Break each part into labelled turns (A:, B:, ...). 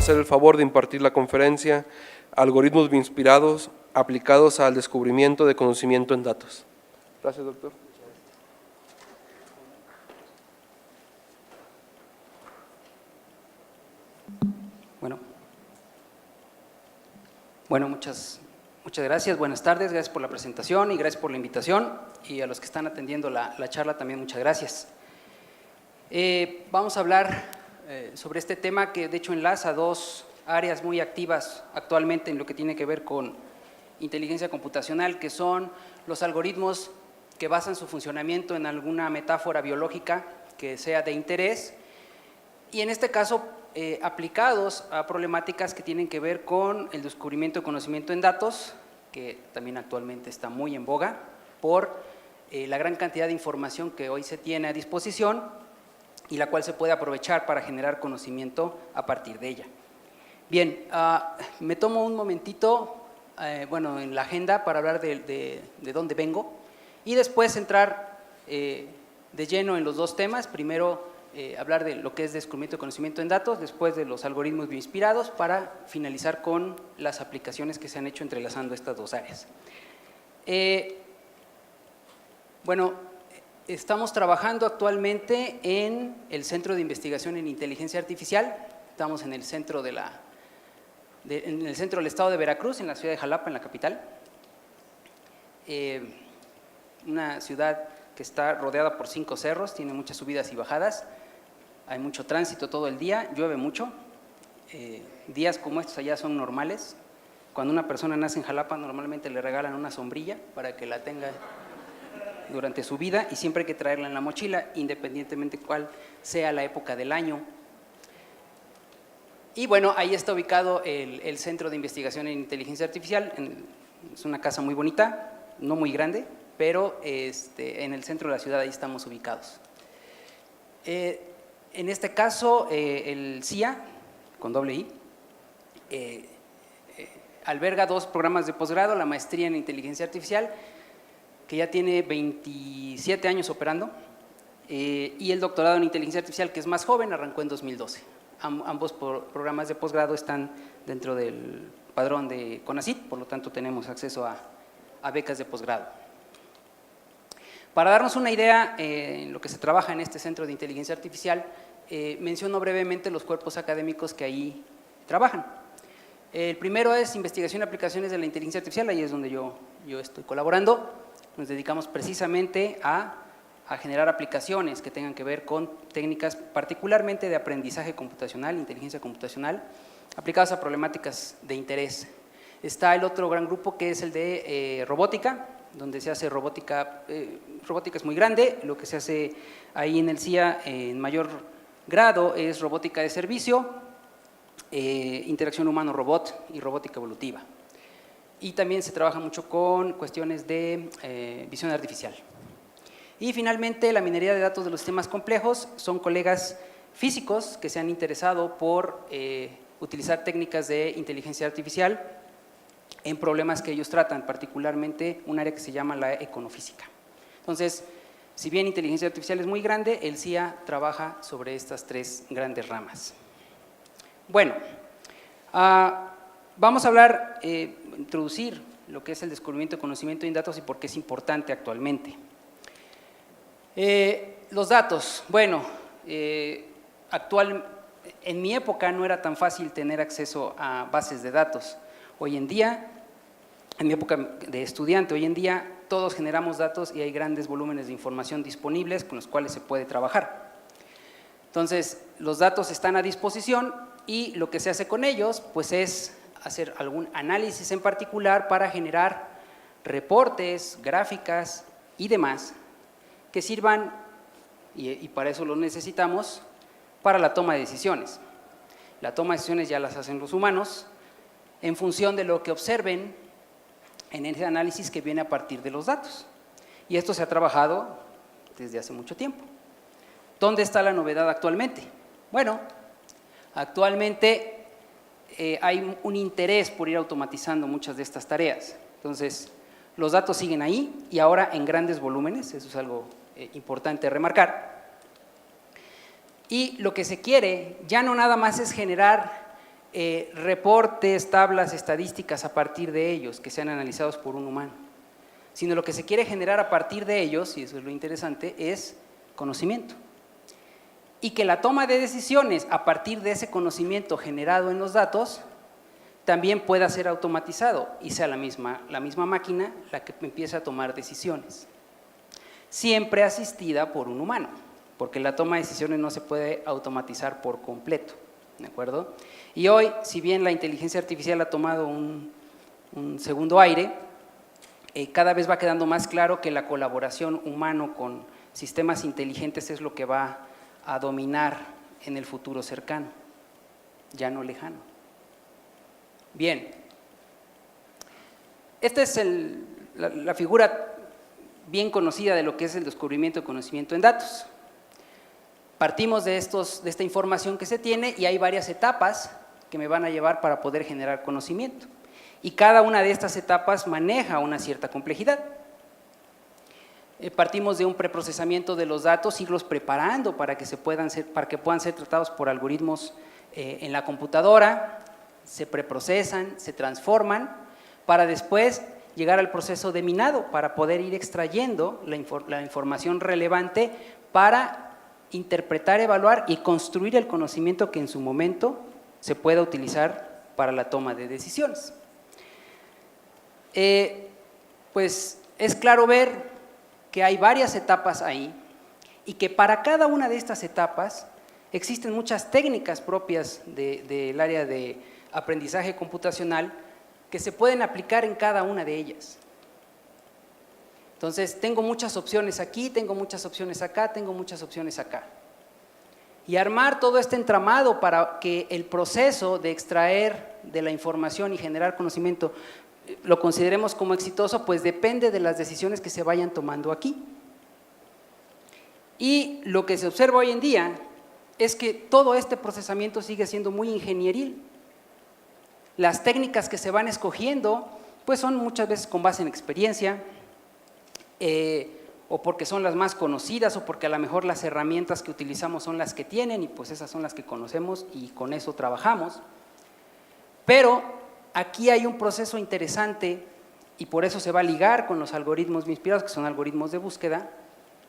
A: hacer el favor de impartir la conferencia Algoritmos inspirados aplicados al descubrimiento de conocimiento en datos. Gracias, doctor.
B: Bueno, muchas gracias, buenas tardes, gracias por la presentación y gracias por la invitación, y a los que están atendiendo la charla también muchas gracias. Vamos a hablar sobre este tema que de hecho enlaza dos áreas muy activas actualmente en lo que tiene que ver con inteligencia computacional, que son los algoritmos que basan su funcionamiento en alguna metáfora biológica que sea de interés, y en este caso aplicados a problemáticas que tienen que ver con el descubrimiento de conocimiento en datos, que también actualmente está muy en boga por la gran cantidad de información que hoy se tiene a disposición y la cual se puede aprovechar para generar conocimiento a partir de ella. Bien, me tomo un momentito en la agenda para hablar de dónde vengo y después entrar de lleno en los dos temas. Primero, hablar de lo que es descubrimiento de conocimiento en datos, después de los algoritmos bioinspirados, para finalizar con las aplicaciones que se han hecho entrelazando estas dos áreas. Estamos trabajando actualmente en el Centro de Investigación en Inteligencia Artificial. Estamos en el centro del estado de Veracruz, en la ciudad de Jalapa, en la capital. Una ciudad que está rodeada por 5 cerros, tiene muchas subidas y bajadas. Hay mucho tránsito todo el día, llueve mucho. Días como estos allá son normales. Cuando una persona nace en Jalapa, normalmente le regalan una sombrilla para que la tenga durante su vida, y siempre hay que traerla en la mochila, independientemente cuál sea la época del año. Y bueno, ahí está ubicado el Centro de Investigación en Inteligencia Artificial. Es una casa muy bonita, no muy grande, pero en el centro de la ciudad ahí estamos ubicados. En este caso, el CIA, con doble I, alberga 2 programas de posgrado, la maestría en Inteligencia Artificial, que ya tiene 27 años operando, y el doctorado en Inteligencia Artificial, que es más joven, arrancó en 2012. Ambos programas de posgrado están dentro del padrón de CONACYT, por lo tanto tenemos acceso a becas de posgrado. Para darnos una idea en lo que se trabaja en este Centro de Inteligencia Artificial, menciono brevemente los cuerpos académicos que ahí trabajan. El primero es Investigación y Aplicaciones de la Inteligencia Artificial, ahí es donde yo estoy colaborando. Nos dedicamos precisamente a generar aplicaciones que tengan que ver con técnicas particularmente de aprendizaje computacional, inteligencia computacional, aplicadas a problemáticas de interés. Está el otro gran grupo, que es el de robótica, donde se hace robótica. Robótica es muy grande. Lo que se hace ahí en el CIA en mayor grado es robótica de servicio, interacción humano-robot y robótica evolutiva. Y también se trabaja mucho con cuestiones de visión artificial. Y finalmente, la minería de datos de los sistemas complejos. Son colegas físicos que se han interesado por utilizar técnicas de inteligencia artificial en problemas que ellos tratan, particularmente un área que se llama la econofísica. Entonces, si bien inteligencia artificial es muy grande, el CIA trabaja sobre estas 3 grandes ramas. Bueno, vamos a hablar, introducir lo que es el descubrimiento de conocimiento en datos y por qué es importante actualmente. Los datos, bueno, en mi época no era tan fácil tener acceso a bases de datos. Hoy en día, en mi época de estudiante, hoy en día todos generamos datos y hay grandes volúmenes de información disponibles con los cuales se puede trabajar. Entonces, los datos están a disposición y lo que se hace con ellos pues es hacer algún análisis en particular para generar reportes, gráficas y demás que sirvan, y para eso lo necesitamos, para la toma de decisiones. La toma de decisiones ya las hacen los humanos en función de lo que observen en ese análisis que viene a partir de los datos. Y esto se ha trabajado desde hace mucho tiempo. ¿Dónde está la novedad actualmente? Bueno, actualmente hay un interés por ir automatizando muchas de estas tareas. Entonces, los datos siguen ahí y ahora en grandes volúmenes, eso es algo importante remarcar. Y lo que se quiere ya no nada más es generar reportes, tablas, estadísticas a partir de ellos, que sean analizados por un humano, sino lo que se quiere generar a partir de ellos, y eso es lo interesante, es conocimiento. Y que la toma de decisiones a partir de ese conocimiento generado en los datos también pueda ser automatizado y sea la misma máquina la que empiece a tomar decisiones, siempre asistida por un humano, porque la toma de decisiones no se puede automatizar por completo, ¿de acuerdo? Y hoy, si bien la inteligencia artificial ha tomado un segundo aire, cada vez va quedando más claro que la colaboración humano con sistemas inteligentes es lo que va a dominar en el futuro cercano, ya no lejano. Bien, esta es la figura bien conocida de lo que es el descubrimiento de conocimiento en datos. Partimos de esta información que se tiene y hay varias etapas que me van a llevar para poder generar conocimiento. Y cada una de estas etapas maneja una cierta complejidad. Partimos de un preprocesamiento de los datos, irlos preparando para que puedan ser tratados por algoritmos en la computadora, se preprocesan, se transforman, para después llegar al proceso de minado, para poder ir extrayendo la información relevante para interpretar, evaluar y construir el conocimiento que en su momento se pueda utilizar para la toma de decisiones. Pues es claro ver que hay varias etapas ahí y que para cada una de estas etapas existen muchas técnicas propias del área de aprendizaje computacional que se pueden aplicar en cada una de ellas. Entonces, tengo muchas opciones aquí, tengo muchas opciones acá, tengo muchas opciones acá. Y armar todo este entramado para que el proceso de extraer de la información y generar conocimiento lo consideremos como exitoso, pues depende de las decisiones que se vayan tomando aquí. Y lo que se observa hoy en día es que todo este procesamiento sigue siendo muy ingenieril. Las técnicas que se van escogiendo, pues son muchas veces con base en experiencia, o porque son las más conocidas, o porque a lo mejor las herramientas que utilizamos son las que tienen, y pues esas son las que conocemos y con eso trabajamos. Pero aquí hay un proceso interesante y por eso se va a ligar con los algoritmos inspirados, que son algoritmos de búsqueda,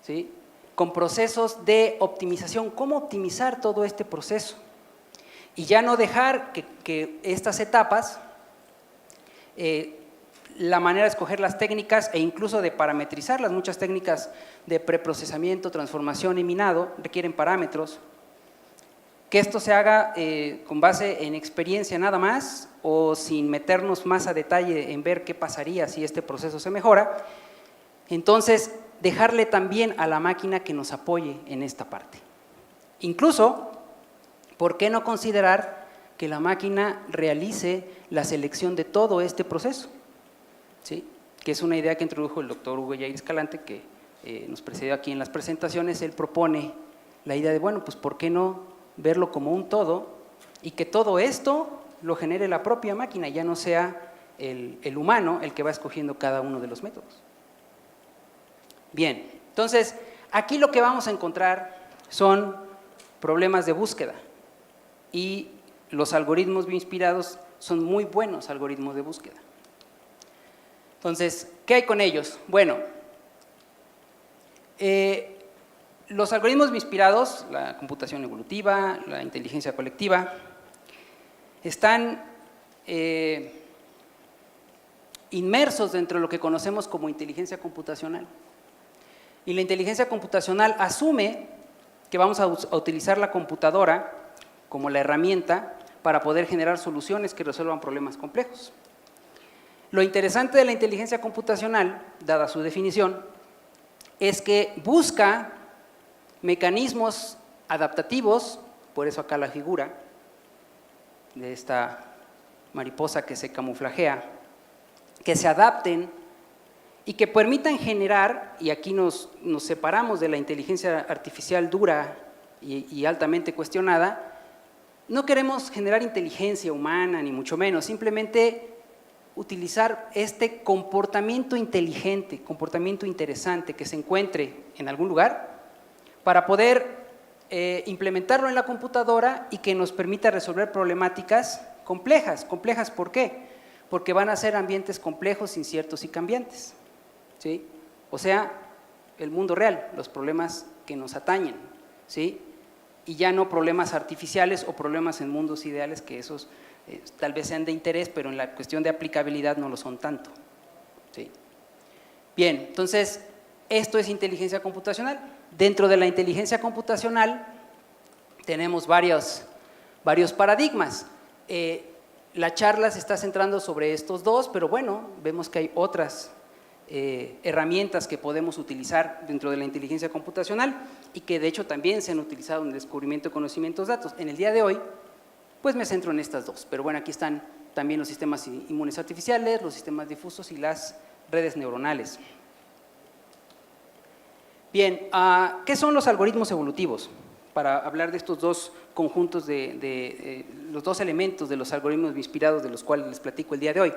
B: ¿sí? Con procesos de optimización, cómo optimizar todo este proceso y ya no dejar que estas etapas, la manera de escoger las técnicas e incluso de parametrizarlas, muchas técnicas de preprocesamiento, transformación y minado requieren parámetros, que esto se haga con base en experiencia nada más o sin meternos más a detalle en ver qué pasaría si este proceso se mejora. Entonces, dejarle también a la máquina que nos apoye en esta parte. Incluso, ¿por qué no considerar que la máquina realice la selección de todo este proceso? ¿Sí? Que es una idea que introdujo el doctor Hugo Yair Escalante, que nos precedió aquí en las presentaciones. Él propone la idea de, bueno, pues ¿por qué no verlo como un todo y que todo esto lo genere la propia máquina, ya no sea el humano el que va escogiendo cada uno de los métodos? Bien, entonces aquí lo que vamos a encontrar son problemas de búsqueda y los algoritmos bioinspirados son muy buenos algoritmos de búsqueda. Entonces, ¿qué hay con ellos? Bueno, los algoritmos bioinspirados, la computación evolutiva, la inteligencia colectiva, están inmersos dentro de lo que conocemos como inteligencia computacional. Y la inteligencia computacional asume que vamos a utilizar la computadora como la herramienta para poder generar soluciones que resuelvan problemas complejos. Lo interesante de la inteligencia computacional, dada su definición, es que busca mecanismos adaptativos, por eso acá la figura de esta mariposa que se camuflajea, que se adapten y que permitan generar, y aquí nos separamos de la inteligencia artificial dura y altamente cuestionada. No queremos generar inteligencia humana, ni mucho menos, simplemente utilizar este comportamiento inteligente, comportamiento interesante que se encuentre en algún lugar para poder implementarlo en la computadora y que nos permita resolver problemáticas complejas. ¿Complejas por qué? Porque van a ser ambientes complejos, inciertos y cambiantes, ¿sí? O sea, el mundo real, los problemas que nos atañen, ¿sí? Y ya no problemas artificiales o problemas en mundos ideales, que esos tal vez sean de interés, pero en la cuestión de aplicabilidad no lo son tanto, ¿sí? Bien, entonces, esto es inteligencia computacional. Dentro de la inteligencia computacional tenemos varios paradigmas. La charla se está centrando sobre estos dos, pero bueno, vemos que hay otras herramientas que podemos utilizar dentro de la inteligencia computacional y que de hecho también se han utilizado en el descubrimiento de conocimientos de datos. En el día de hoy, pues me centro en estas dos, pero bueno, aquí están también los sistemas inmunes artificiales, los sistemas difusos y las redes neuronales. Bien, ¿qué son los algoritmos evolutivos? Para hablar de estos dos conjuntos los dos elementos de los algoritmos inspirados de los cuales les platico el día de hoy.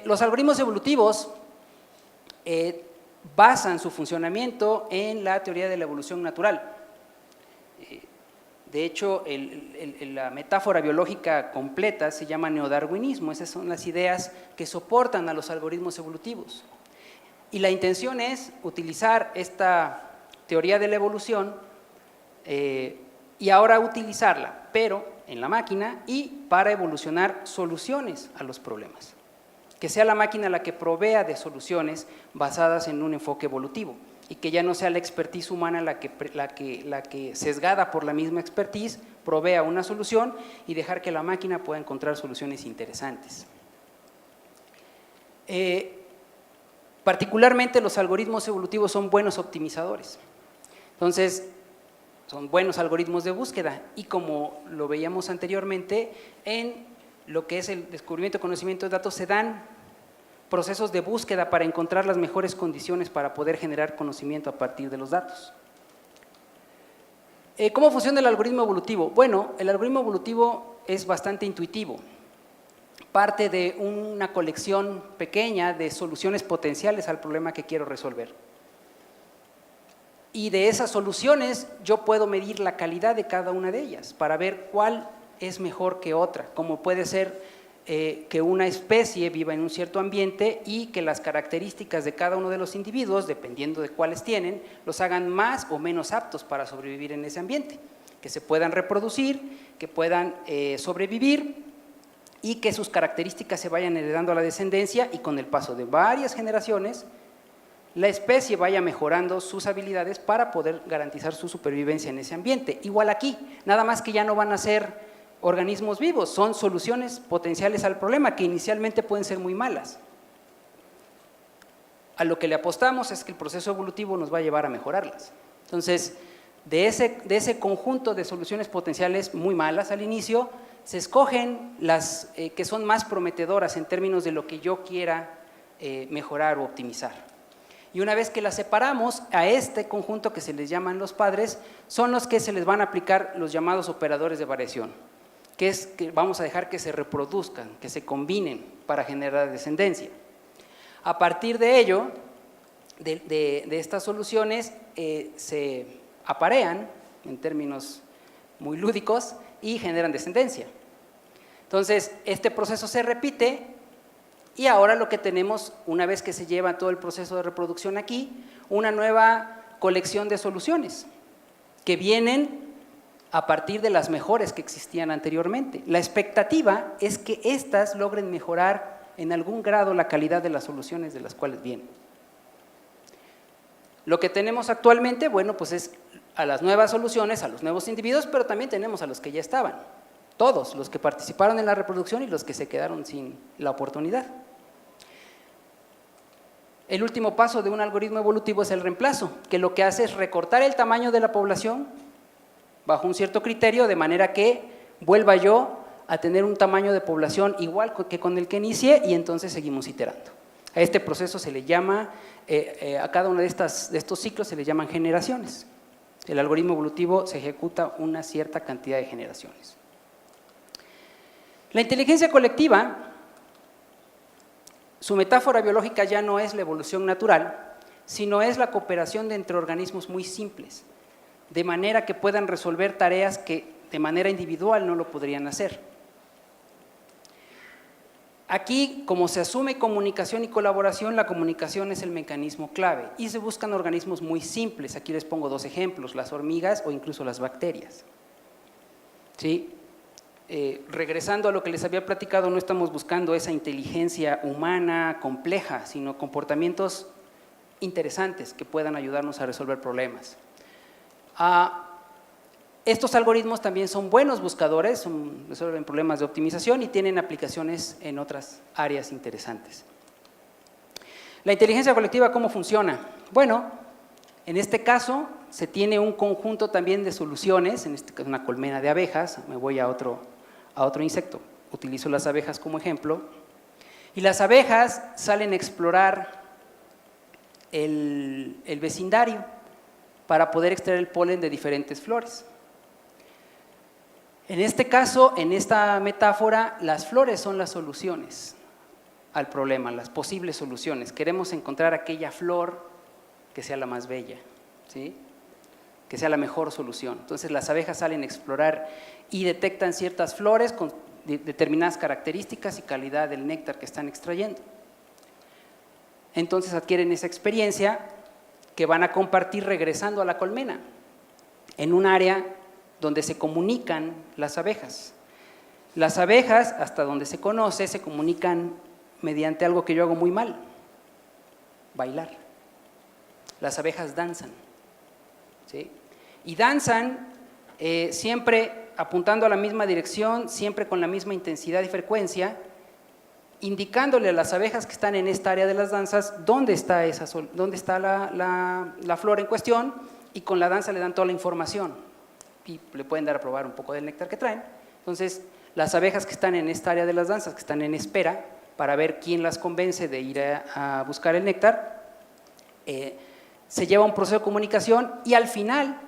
B: Los algoritmos evolutivos basan su funcionamiento en la teoría de la evolución natural. De hecho, la metáfora biológica completa se llama neodarwinismo. Esas son las ideas que soportan a los algoritmos evolutivos. Y la intención es utilizar esta teoría de la evolución y ahora utilizarla, pero en la máquina y para evolucionar soluciones a los problemas. Que sea la máquina la que provea de soluciones basadas en un enfoque evolutivo y que ya no sea la expertise humana la que sesgada por la misma expertise provea una solución y dejar que la máquina pueda encontrar soluciones interesantes. Particularmente los algoritmos evolutivos son buenos optimizadores. Entonces, son buenos algoritmos de búsqueda y como lo veíamos anteriormente, en lo que es el descubrimiento de conocimiento de datos se dan procesos de búsqueda para encontrar las mejores condiciones para poder generar conocimiento a partir de los datos. ¿Cómo funciona el algoritmo evolutivo? Bueno, el algoritmo evolutivo es bastante intuitivo. Parte de una colección pequeña de soluciones potenciales al problema que quiero resolver. Y de esas soluciones yo puedo medir la calidad de cada una de ellas para ver cuál es mejor que otra, como puede ser que una especie viva en un cierto ambiente y que las características de cada uno de los individuos, dependiendo de cuáles tienen, los hagan más o menos aptos para sobrevivir en ese ambiente, que se puedan reproducir, que puedan sobrevivir y que sus características se vayan heredando a la descendencia y con el paso de varias generaciones la especie vaya mejorando sus habilidades para poder garantizar su supervivencia en ese ambiente. Igual aquí, nada más que ya no van a ser organismos vivos, son soluciones potenciales al problema que inicialmente pueden ser muy malas. A lo que le apostamos es que el proceso evolutivo nos va a llevar a mejorarlas. Entonces, de ese conjunto de soluciones potenciales muy malas al inicio, se escogen las que son más prometedoras en términos de lo que yo quiera mejorar o optimizar. Y una vez que las separamos, a este conjunto que se les llaman los padres, son los que se les van a aplicar los llamados operadores de variación, que es que vamos a dejar que se reproduzcan, que se combinen para generar descendencia. A partir de ello, de estas soluciones, se aparean, en términos muy lúdicos, y generan descendencia. Entonces, este proceso se repite y ahora lo que tenemos, una vez que se lleva todo el proceso de reproducción aquí, una nueva colección de soluciones que vienen a partir de las mejores que existían anteriormente. La expectativa es que éstas logren mejorar en algún grado la calidad de las soluciones de las cuales vienen. Lo que tenemos actualmente, bueno, pues es a las nuevas soluciones, a los nuevos individuos, pero también tenemos a los que ya estaban. Todos, los que participaron en la reproducción y los que se quedaron sin la oportunidad. El último paso de un algoritmo evolutivo es el reemplazo, que lo que hace es recortar el tamaño de la población bajo un cierto criterio, de manera que vuelva yo a tener un tamaño de población igual que con el que inicié y entonces seguimos iterando. A este proceso se le llama, a cada uno de estos ciclos se le llaman generaciones. El algoritmo evolutivo se ejecuta una cierta cantidad de generaciones. La inteligencia colectiva, su metáfora biológica ya no es la evolución natural, sino es la cooperación entre organismos muy simples, de manera que puedan resolver tareas que de manera individual no lo podrían hacer. Aquí, como se asume comunicación y colaboración, la comunicación es el mecanismo clave y se buscan organismos muy simples. Aquí les pongo 2 ejemplos, las hormigas o incluso las bacterias. ¿Sí? Regresando a lo que les había platicado, no estamos buscando esa inteligencia humana compleja, sino comportamientos interesantes que puedan ayudarnos a resolver problemas. Estos algoritmos también son buenos buscadores, resuelven problemas de optimización y tienen aplicaciones en otras áreas interesantes. La inteligencia colectiva, ¿cómo funciona? Bueno, en este caso se tiene un conjunto también de soluciones, en este caso una colmena de abejas, me voy a otro insecto, utilizo las abejas como ejemplo, y las abejas salen a explorar el vecindario para poder extraer el polen de diferentes flores. En este caso, en esta metáfora, las flores son las soluciones al problema, las posibles soluciones. Queremos encontrar aquella flor que sea la más bella, ¿sí? Que sea la mejor solución. Entonces las abejas salen a explorar y detectan ciertas flores con determinadas características y calidad del néctar que están extrayendo. Entonces adquieren esa experiencia que van a compartir regresando a la colmena, en un área donde se comunican las abejas. Las abejas, hasta donde se conoce, se comunican mediante algo que yo hago muy mal, bailar. Las abejas danzan, ¿sí? Y danzan siempre apuntando a la misma dirección, siempre con la misma intensidad y frecuencia, indicándole a las abejas que están en esta área de las danzas dónde está la flor en cuestión, y con la danza le dan toda la información y le pueden dar a probar un poco del néctar que traen. Entonces, las abejas que están en esta área de las danzas, que están en espera para ver quién las convence de ir a buscar el néctar, se lleva un proceso de comunicación y al final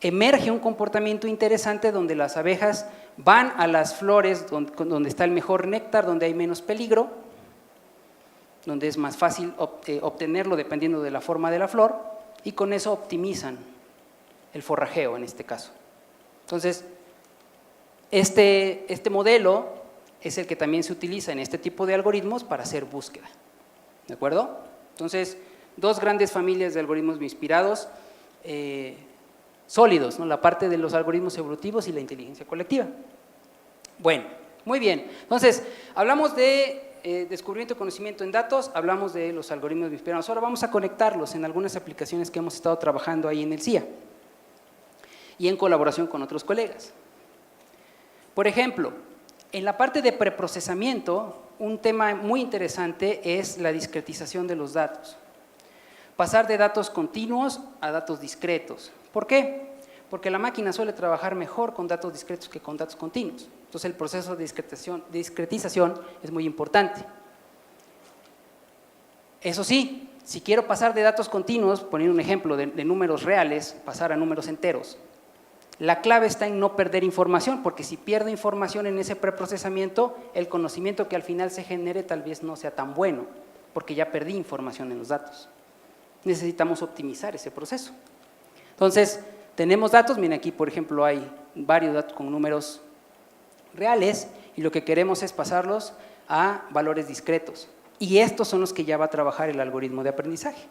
B: emerge un comportamiento interesante donde las abejas van a las flores donde está el mejor néctar, donde hay menos peligro, donde es más fácil obtenerlo dependiendo de la forma de la flor, y con eso optimizan el forrajeo en este caso. Entonces, este modelo es el que también se utiliza en este tipo de algoritmos para hacer búsqueda. ¿De acuerdo? Entonces, 2 grandes familias de algoritmos inspirados sólidos, ¿no? La parte de los algoritmos evolutivos y la inteligencia colectiva. Bueno, muy bien. Entonces, hablamos de descubrimiento de conocimiento en datos, hablamos de los algoritmos inspirados. Ahora vamos a conectarlos en algunas aplicaciones que hemos estado trabajando ahí en el CIA y en colaboración con otros colegas. Por ejemplo, en la parte de preprocesamiento, un tema muy interesante es la discretización de los datos. Pasar de datos continuos a datos discretos. ¿Por qué? Porque la máquina suele trabajar mejor con datos discretos que con datos continuos. Entonces el proceso de discretización es muy importante. Eso sí, si quiero pasar de datos continuos, poniendo un ejemplo de números reales, pasar a números enteros, la clave está en no perder información, porque si pierdo información en ese preprocesamiento, el conocimiento que al final se genere tal vez no sea tan bueno, porque ya perdí información en los datos. Necesitamos optimizar ese proceso. Entonces, tenemos datos, miren aquí por ejemplo hay varios datos con números reales y lo que queremos es pasarlos a valores discretos. Y estos son los que ya va a trabajar el algoritmo de aprendizaje,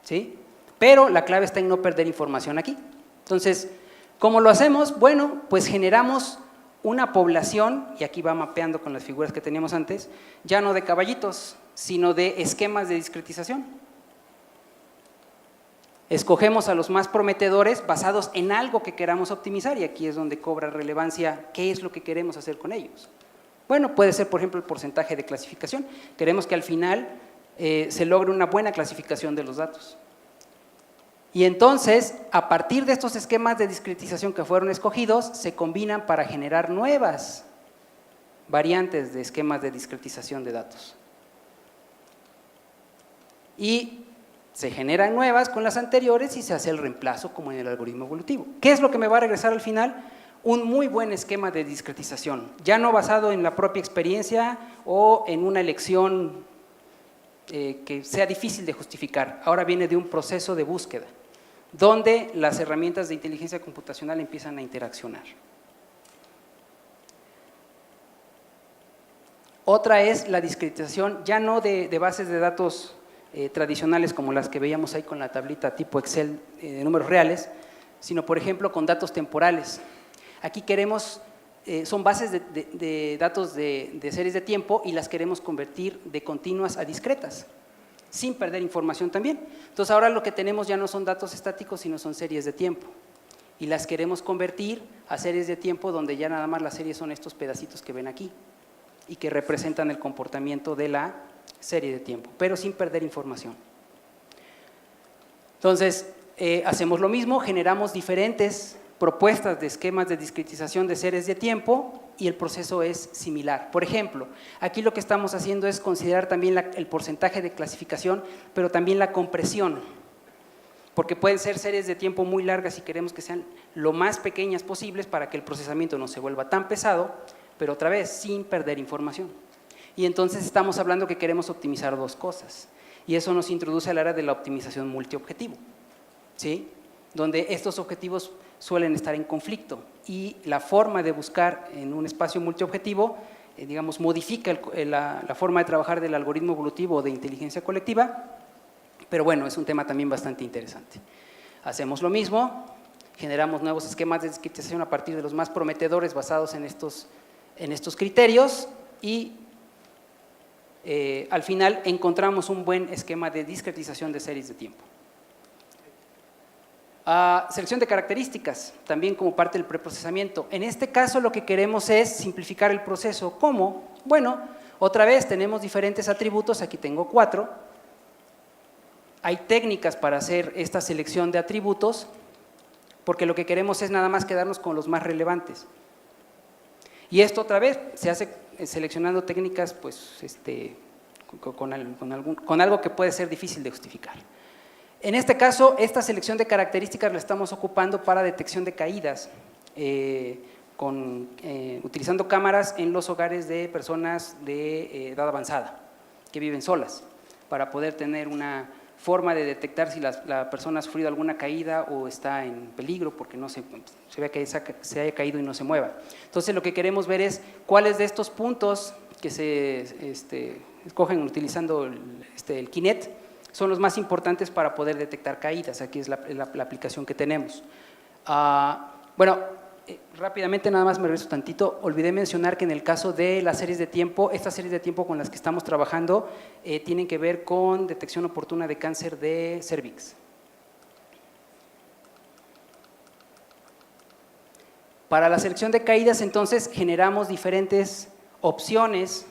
B: ¿sí? Pero la clave está en no perder información aquí. Entonces, ¿cómo lo hacemos? Bueno, pues generamos una población, y aquí va mapeando con las figuras que teníamos antes, ya no de caballitos, sino de esquemas de discretización. Escogemos a los más prometedores basados en algo que queramos optimizar, y aquí es donde cobra relevancia qué es lo que queremos hacer con ellos. Bueno, puede ser, por ejemplo, el porcentaje de clasificación. Queremos que al final se logre una buena clasificación de los datos. Y entonces, a partir de estos esquemas de discretización que fueron escogidos, se combinan para generar nuevas variantes de esquemas de discretización de datos. Y se generan nuevas con las anteriores y se hace el reemplazo como en el algoritmo evolutivo. ¿Qué es lo que me va a regresar al final? Un muy buen esquema de discretización, ya no basado en la propia experiencia o en una elección que sea difícil de justificar. Ahora viene de un proceso de búsqueda, donde las herramientas de inteligencia computacional empiezan a interaccionar. Otra es la discretización, ya no de bases de datos tradicionales como las que veíamos ahí con la tablita tipo Excel de números reales, sino por ejemplo con datos temporales. Aquí queremos, son bases de datos de series de tiempo y las queremos convertir de continuas a discretas, sin perder información también. Entonces ahora lo que tenemos ya no son datos estáticos, sino son series de tiempo. Y las queremos convertir a series de tiempo donde ya nada más las series son estos pedacitos que ven aquí y que representan el comportamiento de la serie de tiempo, pero sin perder información. Entonces, hacemos lo mismo, generamos diferentes propuestas de esquemas de discretización de series de tiempo y el proceso es similar. Por ejemplo, aquí lo que estamos haciendo es considerar también el porcentaje de clasificación, pero también la compresión, porque pueden ser series de tiempo muy largas y queremos que sean lo más pequeñas posibles para que el procesamiento no se vuelva tan pesado, pero otra vez, sin perder información. Y entonces estamos hablando que queremos optimizar dos cosas, y eso nos introduce al área de la optimización multiobjetivo, ¿sí? Donde estos objetivos suelen estar en conflicto, y la forma de buscar en un espacio multiobjetivo, digamos, modifica la forma de trabajar del algoritmo evolutivo de inteligencia colectiva, pero bueno, es un tema también bastante interesante. Hacemos lo mismo, generamos nuevos esquemas de discretización a partir de los más prometedores basados en estos criterios y al final encontramos un buen esquema de discretización de series de tiempo. Selección de características, también como parte del preprocesamiento. En este caso lo que queremos es simplificar el proceso. ¿Cómo? Bueno, otra vez tenemos diferentes atributos, aquí tengo 4. Hay técnicas para hacer esta selección de atributos, porque lo que queremos es nada más quedarnos con los más relevantes. Y esto otra vez se hace seleccionando técnicas pues, con algo que puede ser difícil de justificar. En este caso, esta selección de características la estamos ocupando para detección de caídas, utilizando cámaras en los hogares de personas de edad avanzada, que viven solas, para poder tener una forma de detectar si la persona ha sufrido alguna caída o está en peligro porque no se ve que se haya caído y no se mueva. Entonces lo que queremos ver es cuáles de estos puntos que se escogen utilizando el Kinect son los más importantes para poder detectar caídas. Aquí es la aplicación que tenemos. Rápidamente nada más me regreso tantito. Olvidé mencionar que en el caso de las series de tiempo, estas series de tiempo con las que estamos trabajando tienen que ver con detección oportuna de cáncer de cervix. Para la selección de caídas, entonces, generamos diferentes opciones,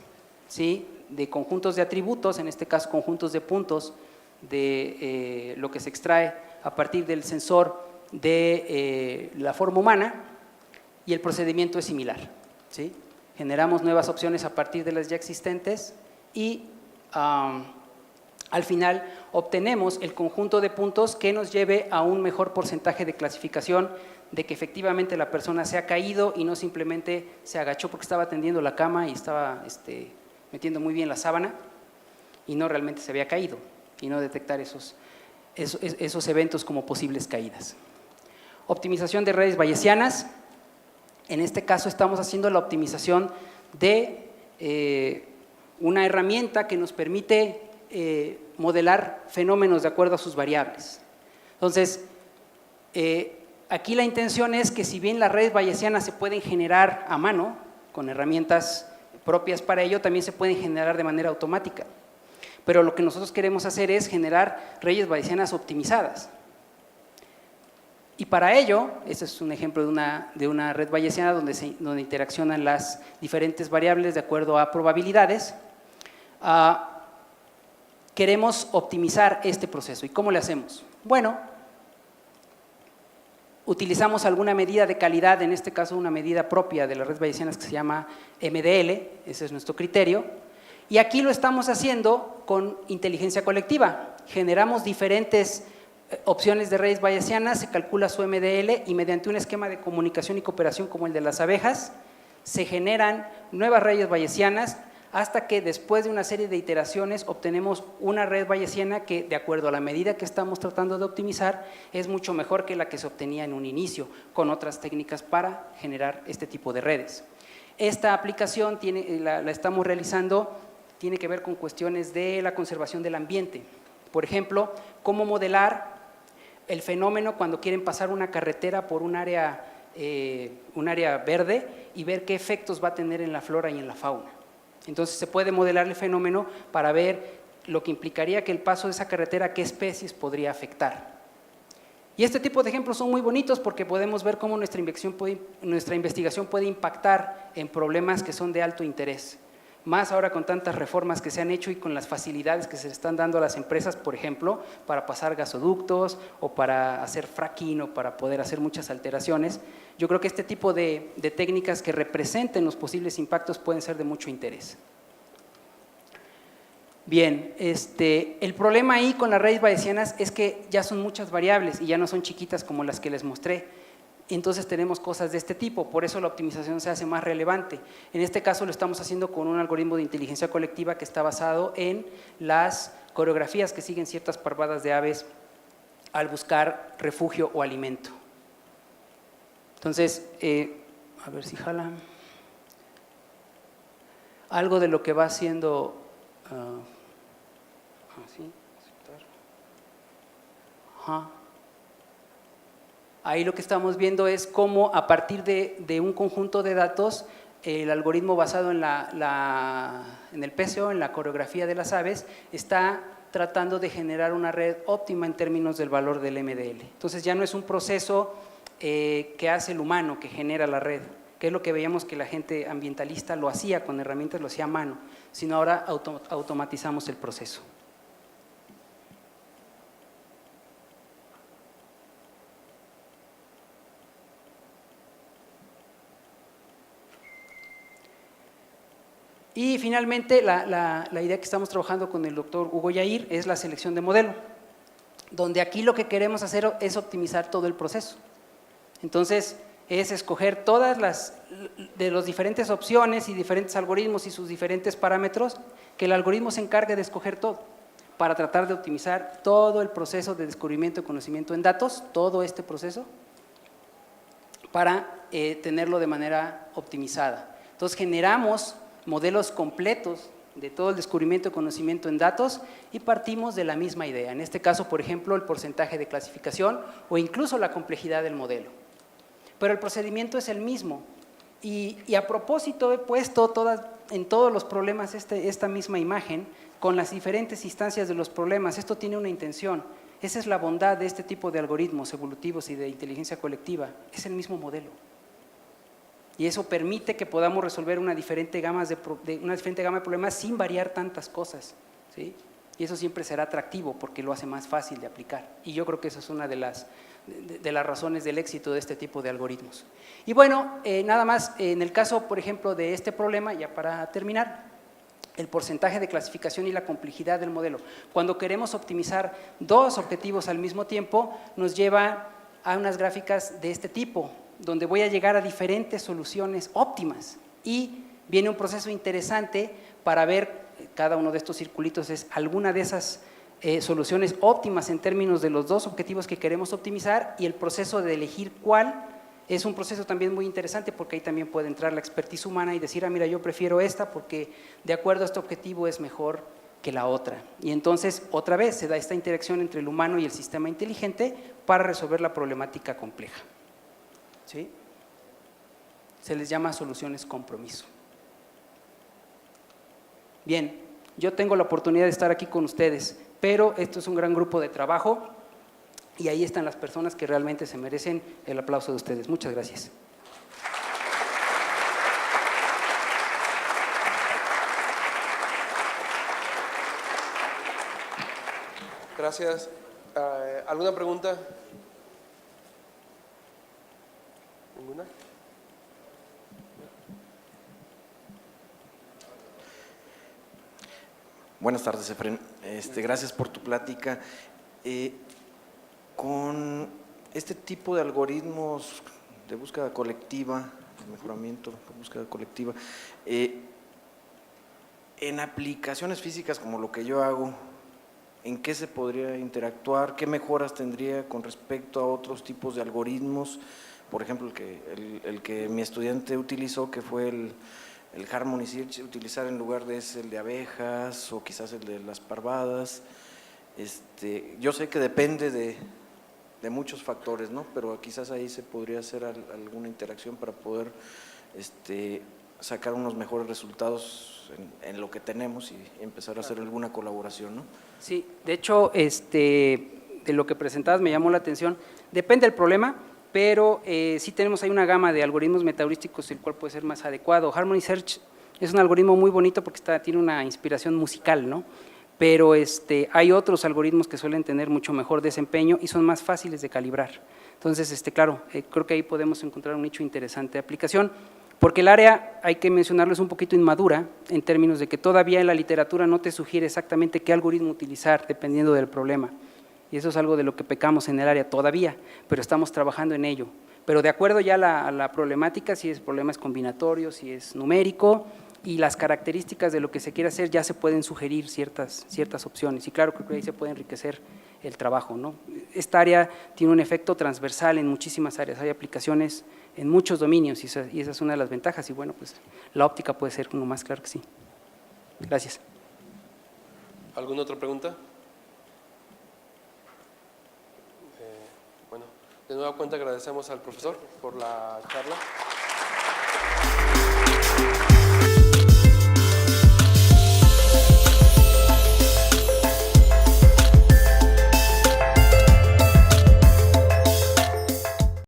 B: ¿sí?, de conjuntos de atributos, en este caso conjuntos de puntos, de lo que se extrae a partir del sensor de la forma humana, y el procedimiento es similar, ¿sí? Generamos nuevas opciones a partir de las ya existentes y al final obtenemos el conjunto de puntos que nos lleve a un mejor porcentaje de clasificación de que efectivamente la persona se ha caído y no simplemente se agachó porque estaba tendiendo la cama y estaba metiendo muy bien la sábana y no realmente se había caído, y no detectar esos eventos como posibles caídas. Optimización de redes bayesianas. En este caso estamos haciendo la optimización de una herramienta que nos permite modelar fenómenos de acuerdo a sus variables. Entonces, aquí la intención es que si bien las redes bayesianas se pueden generar a mano, con herramientas propias para ello, también se pueden generar de manera automática. Pero lo que nosotros queremos hacer es generar redes bayesianas optimizadas. Y para ello, este es un ejemplo de una red bayesiana donde interaccionan las diferentes variables de acuerdo a probabilidades. Queremos optimizar este proceso. ¿Y cómo le hacemos? Bueno, utilizamos alguna medida de calidad, en este caso una medida propia de las redes bayesianas que se llama MDL, ese es nuestro criterio. Y aquí lo estamos haciendo con inteligencia colectiva. Generamos diferentes opciones de redes bayesianas, se calcula su MDL y mediante un esquema de comunicación y cooperación como el de las abejas, se generan nuevas redes bayesianas hasta que después de una serie de iteraciones obtenemos una red bayesiana que, de acuerdo a la medida que estamos tratando de optimizar, es mucho mejor que la que se obtenía en un inicio con otras técnicas para generar este tipo de redes. esta aplicación la estamos realizando, tiene que ver con cuestiones de la conservación del ambiente. Por ejemplo, cómo modelar el fenómeno cuando quieren pasar una carretera por un área verde y ver qué efectos va a tener en la flora y en la fauna. Entonces se puede modelar el fenómeno para ver lo que implicaría que el paso de esa carretera, qué especies podría afectar. Y este tipo de ejemplos son muy bonitos porque podemos ver cómo nuestra investigación puede impactar en problemas que son de alto interés. Más ahora con tantas reformas que se han hecho y con las facilidades que se le están dando a las empresas, por ejemplo, para pasar gasoductos o para hacer fracking o para poder hacer muchas alteraciones. Yo creo que este tipo de técnicas que representen los posibles impactos pueden ser de mucho interés. Bien, el problema ahí con las redes bayesianas es que ya son muchas variables y ya no son chiquitas como las que les mostré. Entonces tenemos cosas de este tipo, por eso la optimización se hace más relevante. En este caso lo estamos haciendo con un algoritmo de inteligencia colectiva que está basado en las coreografías que siguen ciertas parvadas de aves al buscar refugio o alimento. Entonces, a ver si jala. Algo de lo que va haciendo… así, aceptar. Ajá. Ahí lo que estamos viendo es cómo a partir de un conjunto de datos, el algoritmo basado en el PCO, en la coreografía de las aves, está tratando de generar una red óptima en términos del valor del MDL. Entonces ya no es un proceso que hace el humano, que genera la red, que es lo que veíamos que la gente ambientalista lo hacía con herramientas, lo hacía a mano, sino ahora automatizamos el proceso. Y finalmente, la idea que estamos trabajando con el doctor Hugo Yair es la selección de modelo, donde aquí lo que queremos hacer es optimizar todo el proceso. Entonces, es escoger todas las diferentes opciones y diferentes algoritmos y sus diferentes parámetros, que el algoritmo se encargue de escoger todo, para tratar de optimizar todo el proceso de descubrimiento y conocimiento en datos, todo este proceso, para tenerlo de manera optimizada. Entonces, generamos modelos completos de todo el descubrimiento y conocimiento en datos y partimos de la misma idea. En este caso, por ejemplo, el porcentaje de clasificación o incluso la complejidad del modelo. Pero el procedimiento es el mismo. Y a propósito he puesto en todos los problemas esta misma imagen con las diferentes instancias de los problemas. Esto tiene una intención. Esa es la bondad de este tipo de algoritmos evolutivos y de inteligencia colectiva. Es el mismo modelo. Y eso permite que podamos resolver una diferente gama de problemas sin variar tantas cosas, ¿sí? Y eso siempre será atractivo porque lo hace más fácil de aplicar. Y yo creo que esa es una de las razones del éxito de este tipo de algoritmos. Y bueno, nada más, en el caso, por ejemplo, de este problema, ya para terminar, el porcentaje de clasificación y la complejidad del modelo. Cuando queremos optimizar dos objetivos al mismo tiempo, nos lleva a unas gráficas de este tipo, donde voy a llegar a diferentes soluciones óptimas y viene un proceso interesante para ver, cada uno de estos circulitos es alguna de esas soluciones óptimas en términos de los dos objetivos que queremos optimizar y el proceso de elegir cuál es un proceso también muy interesante porque ahí también puede entrar la expertise humana y decir, mira, yo prefiero esta porque de acuerdo a este objetivo es mejor que la otra. Y entonces, otra vez, se da esta interacción entre el humano y el sistema inteligente para resolver la problemática compleja. ¿Sí? Se les llama soluciones compromiso. Bien, yo tengo la oportunidad de estar aquí con ustedes, pero esto es un gran grupo de trabajo y ahí están las personas que realmente se merecen el aplauso de ustedes. Muchas gracias.
A: Gracias. ¿Alguna pregunta? ¿Ninguna?
C: Buenas tardes, Efren. Gracias por tu plática. Con este tipo de algoritmos de búsqueda colectiva, de mejoramiento de búsqueda colectiva, en aplicaciones físicas como lo que yo hago, ¿en qué se podría interactuar? ¿Qué mejoras tendría con respecto a otros tipos de algoritmos? por ejemplo, el que mi estudiante utilizó, que fue el Harmony Search, utilizar en lugar de ese el de abejas o quizás el de las parvadas. Yo sé que depende de muchos factores, ¿no? Pero quizás ahí se podría hacer alguna interacción para poder sacar unos mejores resultados en lo que tenemos y empezar a hacer alguna colaboración, ¿no?
B: Sí, de hecho, de lo que presentabas me llamó la atención. Depende del problema, pero sí tenemos ahí una gama de algoritmos metaheurísticos el cual puede ser más adecuado. Harmony Search es un algoritmo muy bonito porque tiene una inspiración musical, ¿no? Pero hay otros algoritmos que suelen tener mucho mejor desempeño y son más fáciles de calibrar. Entonces, claro, creo que ahí podemos encontrar un nicho interesante de aplicación, porque el área, hay que mencionarlo, es un poquito inmadura en términos de que todavía en la literatura no te sugiere exactamente qué algoritmo utilizar dependiendo del problema. Y eso es algo de lo que pecamos en el área todavía, pero estamos trabajando en ello. Pero de acuerdo ya a la problemática, si el problema es combinatorio, si es numérico, y las características de lo que se quiere hacer, ya se pueden sugerir ciertas opciones. Y claro, creo que ahí se puede enriquecer el trabajo, ¿no? Esta área tiene un efecto transversal en muchísimas áreas, hay aplicaciones en muchos dominios y esa es una de las ventajas. Y bueno, pues la óptica puede ser uno más, claro que sí. Gracias.
A: ¿Alguna otra pregunta? Bueno, de nueva cuenta agradecemos al profesor por la charla.